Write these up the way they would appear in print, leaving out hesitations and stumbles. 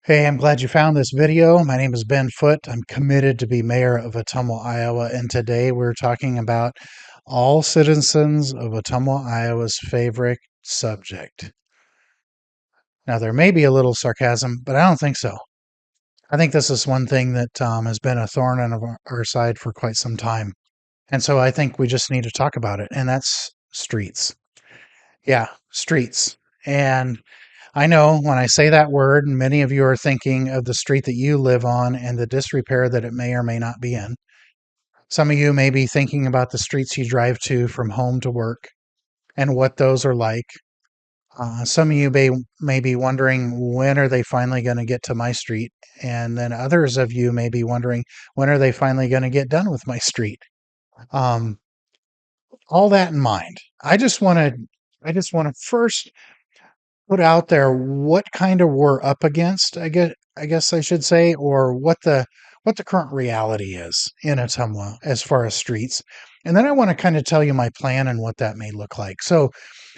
Hey, I'm glad you found this video. My name is Ben Foote. I'm committed to be mayor of Ottumwa, Iowa, and today we're talking about all citizens of Ottumwa, Iowa's favorite subject. Now, there may be a little sarcasm, but I don't think so. I think this is one thing that has been a thorn in our side for quite some time. And so I think we just need to talk about it, and that's streets. Yeah, streets. And I know when I say that word, many of you are thinking of the street that you live on and the disrepair that it may or may not be in. Some of you may be thinking about the streets you drive to from home to work and what those are like. Some of you may be wondering, when are they finally going to get to my street? And then others of you may be wondering, when are they finally going to get done with my street? Um, all that in mind, I just want to first put out there what kind of we're up against, I guess I should say, or what the current reality is in Ottumwa as far as streets. And then I want to kind of tell you my plan and what that may look like. So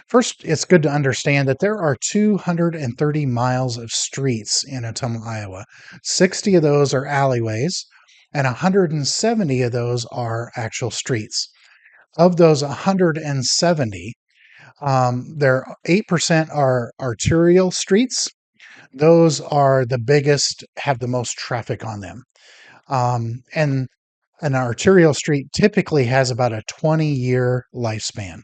first, it's good to understand that there are 230 miles of streets in Ottumwa, Iowa. 60 of those are alleyways, and 170 of those are actual streets. Of those 170, there 8% are arterial streets. Those are the biggest, have the most traffic on them. And an arterial street typically has about a 20-year lifespan.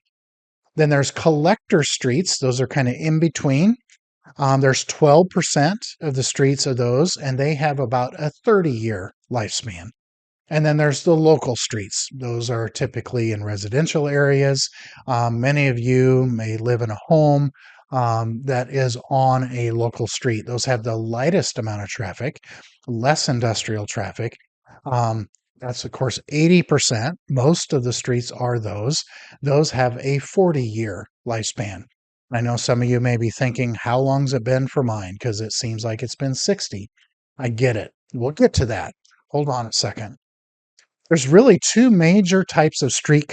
Then there's collector streets. Those are kind of in between. There's 12% of the streets of those, and they have about a 30-year lifespan. And then there's the local streets. Those are typically in residential areas. Many of you may live in a home that is on a local street. Those have the lightest amount of traffic, less industrial traffic. Um, that's, of course, 80%. Most of the streets are those. Those have a 40-year lifespan. I know some of you may be thinking, how long's it been for mine? Because it seems like it's been 60. I get it. We'll get to that. Hold on a second. There's really two major types of street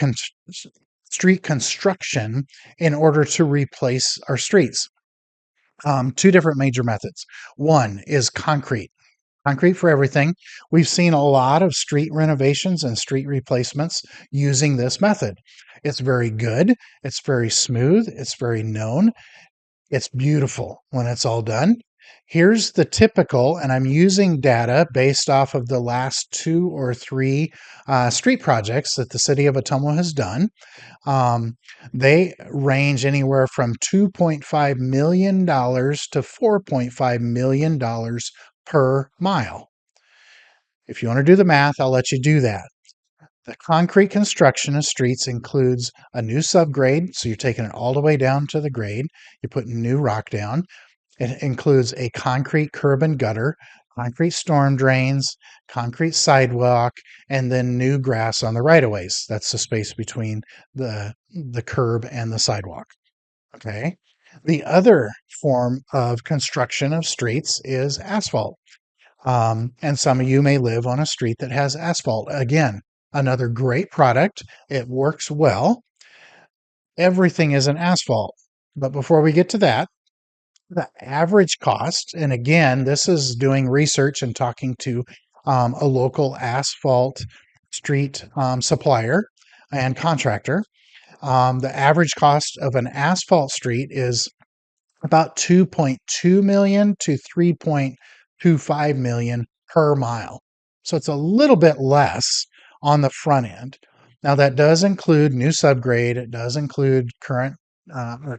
construction in order to replace our streets. Two different major methods. One is concrete for everything. We've seen a lot of street renovations and street replacements using this method. It's very good. It's very smooth. It's very known. It's beautiful when it's all done. Here's the typical, and I'm using data based off of the last two or three street projects that the city of Ottumwa has done. Um, they range anywhere from $2.5 million to $4.5 million per mile. If you want to do the math, I'll let you do that. The concrete construction of streets includes a new subgrade, so you're taking it all the way down to the grade. You're putting new rock down. It includes a concrete curb and gutter, concrete storm drains, concrete sidewalk, and then new grass on the right-of-ways. That's the space between the curb and the sidewalk. Okay. The other form of construction of streets is asphalt. And some of you may live on a street that has asphalt. Again, another great product. It works well. Everything is an asphalt. But before we get to that, the average cost, and again, this is doing research and talking to a local asphalt street supplier and contractor. The average cost of an asphalt street is about 2.2 million to 3.25 million per mile. So it's a little bit less on the front end. Now that does include new subgrade. It does include current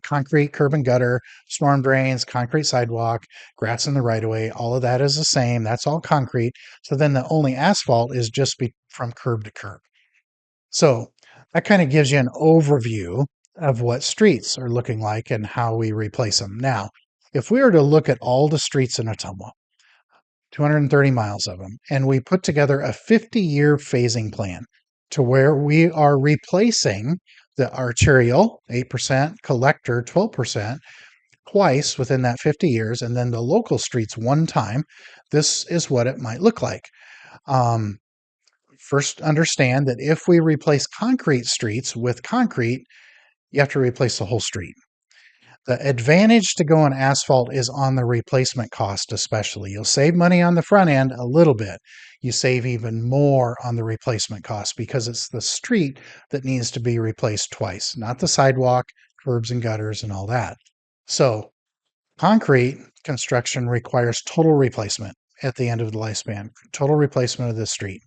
concrete curb and gutter, storm drains, concrete sidewalk, grass in the right of way. All of that is the same. That's all concrete. So then the only asphalt is just from curb to curb. So that kind of gives you an overview of what streets are looking like and how we replace them. Now, if we were to look at all the streets in Ottumwa, 230 miles of them, and we put together a 50-year phasing plan to where we are replacing the arterial 8%, collector 12%, twice within that 50 years, and then the local streets one time, this is what it might look like. First, understand that if we replace concrete streets with concrete, you have to replace the whole street. The advantage to going asphalt is on the replacement cost, especially. You'll save money on the front end a little bit. You save even more on the replacement cost because it's the street that needs to be replaced twice, not the sidewalk, curbs and gutters, and all that. So, concrete construction requires total replacement at the end of the lifespan, total replacement of the street.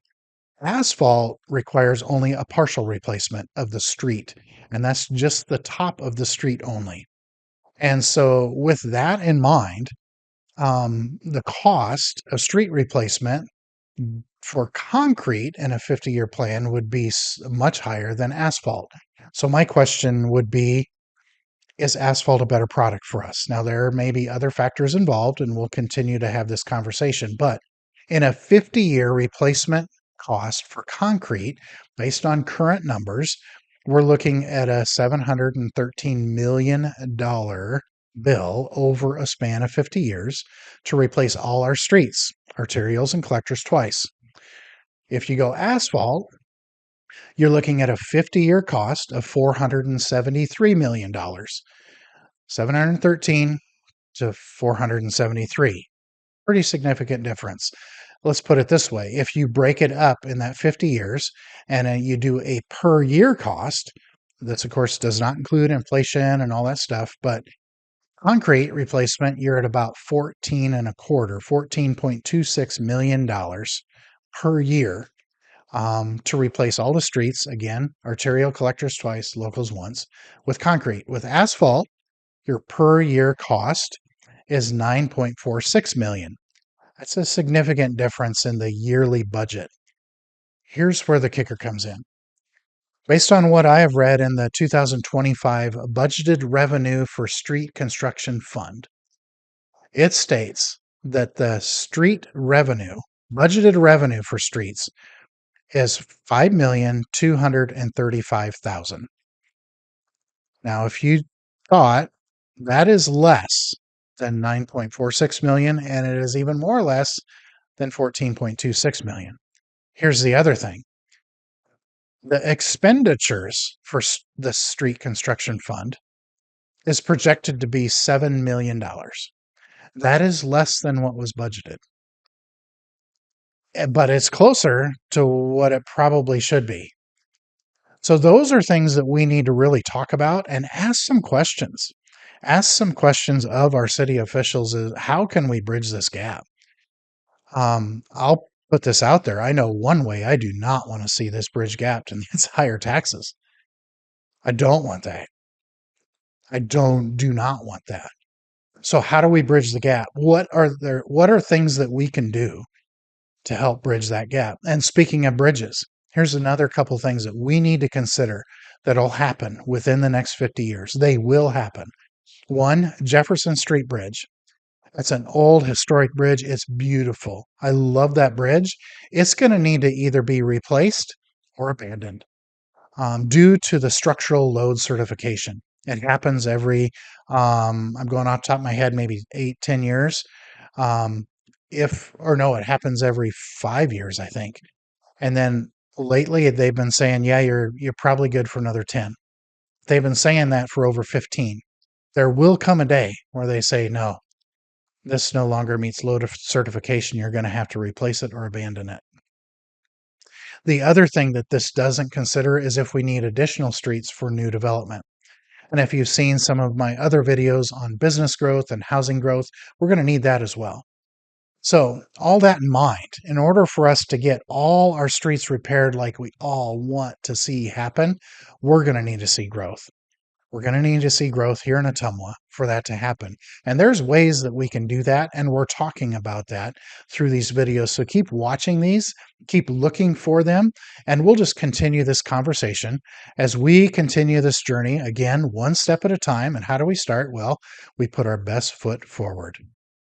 Asphalt requires only a partial replacement of the street, and that's just the top of the street only. And so, with that in mind, the cost of street replacement for concrete in a 50-year plan would be much higher than asphalt. So, my question would be, is asphalt a better product for us? Now, there may be other factors involved, and we'll continue to have this conversation. But in a 50-year replacement cost for concrete, based on current numbers, we're looking at a $713 million bill over a span of 50 years to replace all our streets, arterials, and collectors twice. If you go asphalt, you're looking at a 50-year cost of $473 million. 713 to 473. Pretty significant difference. Let's put it this way. If you break it up in that 50 years and you do a per year cost, this of course does not include inflation and all that stuff, but concrete replacement, you're at about 14 and a quarter, $14.26 million per year to replace all the streets, again, arterial collectors twice, locals once, with concrete. With asphalt, your per year cost is 9.46 million. That's a significant difference in the yearly budget. Here's where the kicker comes in. Based on what I have read in the 2025 budgeted revenue for street construction fund, it states that the street revenue, budgeted revenue for streets, is $5,235,000. Now, if you thought that is less than 9.46 million, and it is even more less than 14.26 million. Here's the other thing. The expenditures for the street construction fund is projected to be $7 million. That is less than what was budgeted. But it's closer to what it probably should be. So those are things that we need to really talk about and ask some questions. Ask some questions of our city officials is how can we bridge this gap? I'll put this out there. I know one way I do not want to see this bridge gapped, and it's higher taxes. I don't want that. I do not want that. So how do we bridge the gap? What are things that we can do to help bridge that gap? And speaking of bridges, here's another couple things that we need to consider that'll happen within the next 50 years. They will happen. One, Jefferson Street Bridge. That's an old historic bridge. It's beautiful. I love that bridge. It's going to need to either be replaced or abandoned due to the structural load certification. It happens every, I'm going off the top of my head, maybe 8-10 years. It happens every 5 years, I think. And then lately they've been saying, yeah, you're probably good for another 10. They've been saying that for over 15. There will come a day where they say, no, this no longer meets load certification. You're going to have to replace it or abandon it. The other thing that this doesn't consider is if we need additional streets for new development. And if you've seen some of my other videos on business growth and housing growth, we're going to need that as well. So, all that in mind, in order for us to get all our streets repaired like we all want to see happen, we're going to need to see growth. We're going to need to see growth here in Ottumwa for that to happen. And there's ways that we can do that, and we're talking about that through these videos. So keep watching these, keep looking for them, and we'll just continue this conversation as we continue this journey, again, one step at a time. And how do we start? Well, we put our best foot forward.